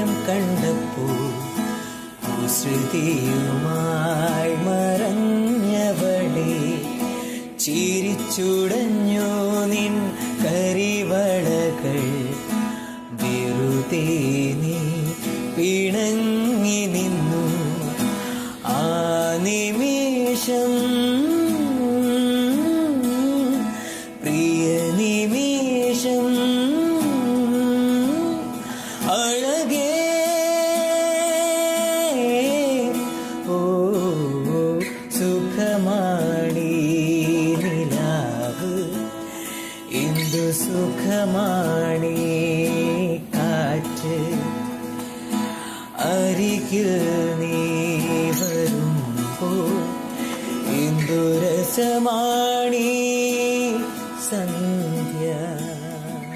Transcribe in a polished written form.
ആദ്യം കണ്ടപ്പോൾ കുസൃതിയുമായി മറഞ്ഞവളെ ചിരിച്ചുടഞ്ഞു നിൻ കരിവളകൾ വെറുതെ നീ പിണങ്ങി നിന്നു ആ നിമിഷം പ്രിയ നിമിഷം അഴകേ ഓ സുഖമാണീ നിലാവ് എന്തു സുഖമാണീ കാറ്റ് അരികിൽ നീ വരുമ്പോൾ എന്തു രസമാണീ സന്ധ്യ